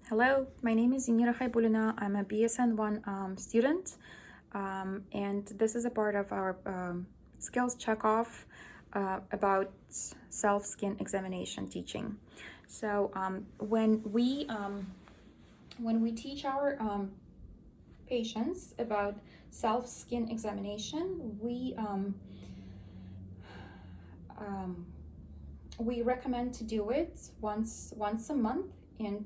Hello, my name is Inira Haibulina. I'm a BSN1 student, and this is a part of our skills checkoff about self-skin examination teaching. So when we teach our patients about self-skin examination, we recommend to do it once a month, and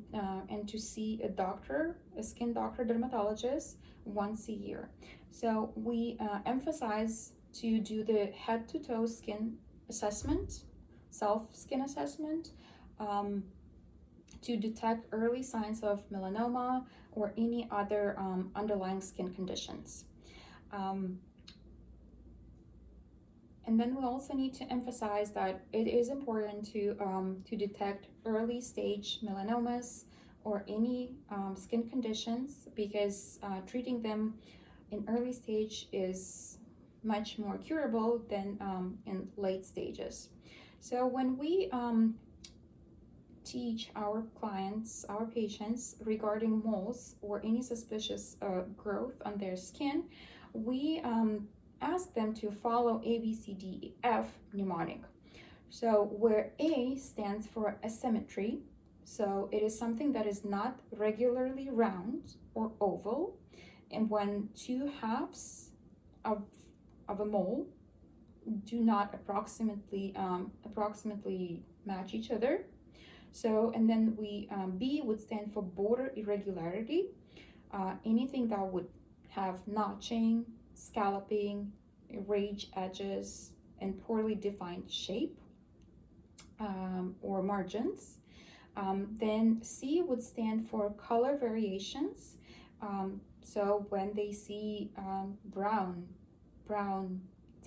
to see a skin doctor, dermatologist, once a year. So we emphasize to do the head to toe skin assessment, self skin assessment, to detect early signs of melanoma or any other underlying skin conditions. And then we also need to emphasize that it is important to detect early stage melanomas or any skin conditions, because treating them in early stage is much more curable than in late stages. So when we teach our clients, our patients, regarding moles or any suspicious growth on their skin, we ask them to follow ABCDEF mnemonic. So where A stands for asymmetry, so it is something that is not regularly round or oval, and when two halves of a mole do not approximately match each other. So, and then B would stand for border irregularity, anything that would have notching, scalloping, rage edges, and poorly defined shape or margins. Then C would stand for color variations. So when they see brown,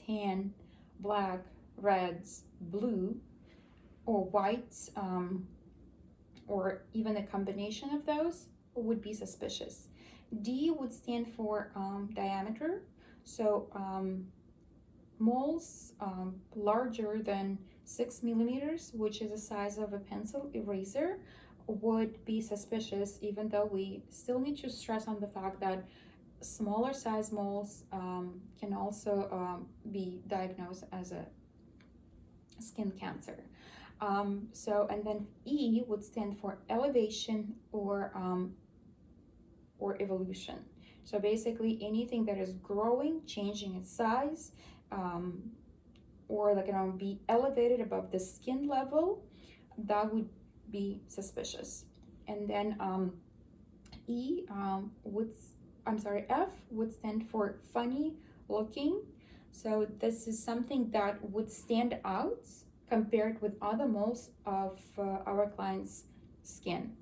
tan, black, reds, blue, or white, or even a combination of those, would be suspicious. D would stand for diameter. So moles larger than 6 millimeters, which is the size of a pencil eraser, would be suspicious, even though we still need to stress on the fact that smaller size moles can also be diagnosed as a skin cancer. So, and then E would stand for elevation or evolution. So basically anything that is growing, changing its size, or be elevated above the skin level, that would be suspicious. And then F would stand for funny looking. So this is something that would stand out compared with other moles of our client's skin.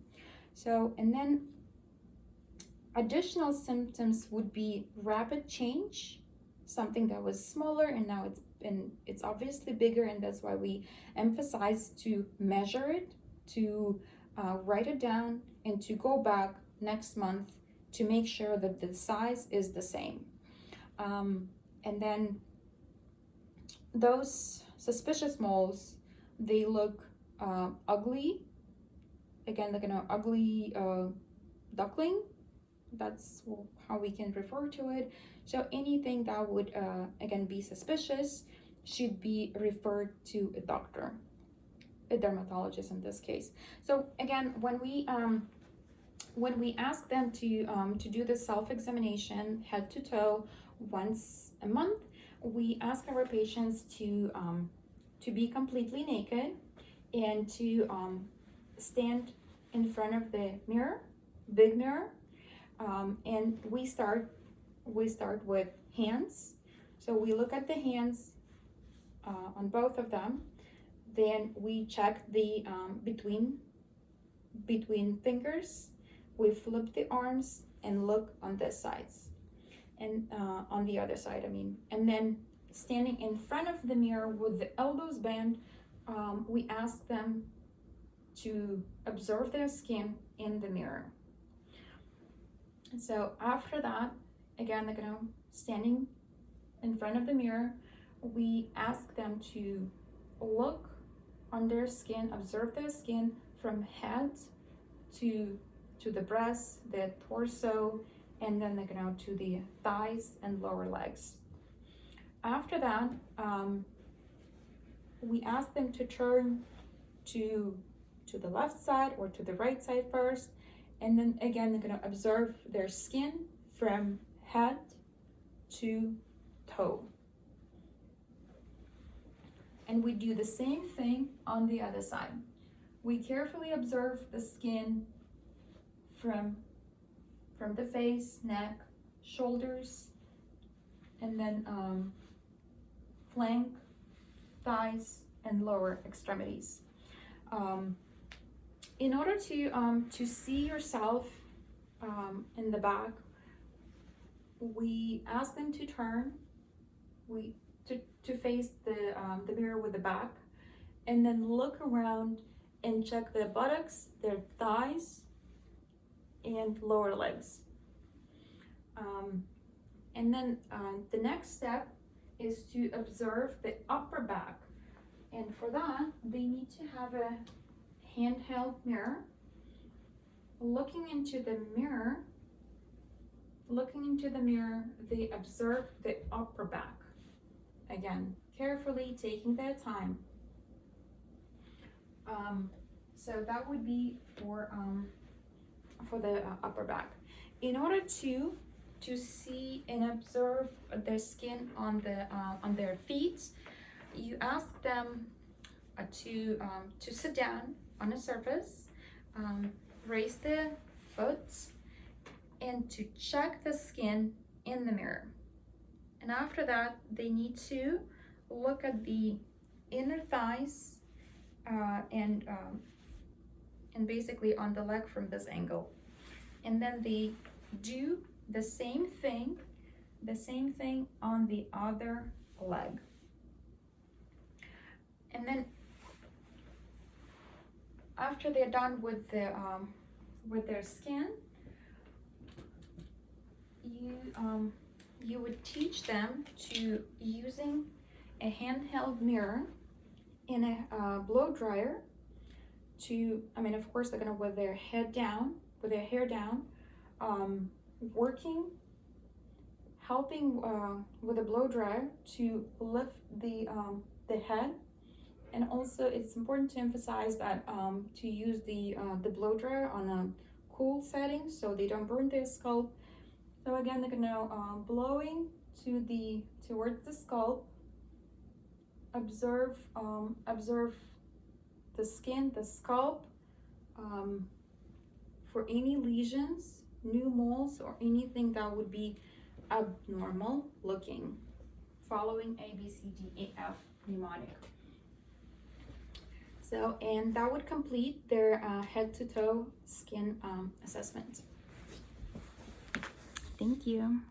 So, and then additional symptoms would be rapid change, something that was smaller and now it's obviously bigger, and that's why we emphasize to measure it, to write it down, and to go back next month to make sure that the size is the same. And then those suspicious moles, they look ugly, again, ugly duckling. That's how we can refer to it. So anything that would again be suspicious should be referred to a doctor, a dermatologist in this case. So again, when we ask them to do the self-examination head to toe once a month, we ask our patients to be completely naked and to stand in front of the mirror, big mirror, and we start with hands. So we look at the hands on both of them. Then we check the between fingers. We flip the arms and look on this sides, and on the other side, and then standing in front of the mirror with the elbows bent, we ask them to observe their skin in the mirror. So after that, again, standing in front of the mirror, we ask them to look on their skin, observe their skin from head to to the breast, the torso, and then to the thighs and lower legs. After that, we ask them to turn to the left side or to the right side first, and then again they're gonna observe their skin from head to toe. And we do the same thing on the other side. We carefully observe the skin from the face, neck, shoulders, and then flank, thighs, and lower extremities. In order to see yourself in the back, we ask them to turn, to face the mirror with the back, and then look around and check their buttocks, their thighs, and lower legs. And then the next step is to observe the upper back. And for that, they need to have a handheld mirror. Looking into the mirror, they observe the upper back. Again, carefully taking their time. So that would be for the upper back. In order to see and observe their skin on their feet, you ask them to sit down on a surface, raise the foot, and to check the skin in the mirror. And after that, they need to look at the inner thighs and basically on the leg from this angle. And then they do the same thing on the other leg. And then after they're done with their skin, you would teach them to using a handheld mirror and a blow dryer to, of course, they're gonna with their hair down, helping with a blow dryer to lift the head. And also it's important to emphasize that to use the blow dryer on a cool setting so they don't burn their scalp. So again, they're gonna blowing towards the scalp. Observe the skin, the scalp, for any lesions, new moles, or anything that would be abnormal looking, following ABCDEF mnemonic. So, and that would complete their head to toe skin assessment. Thank you.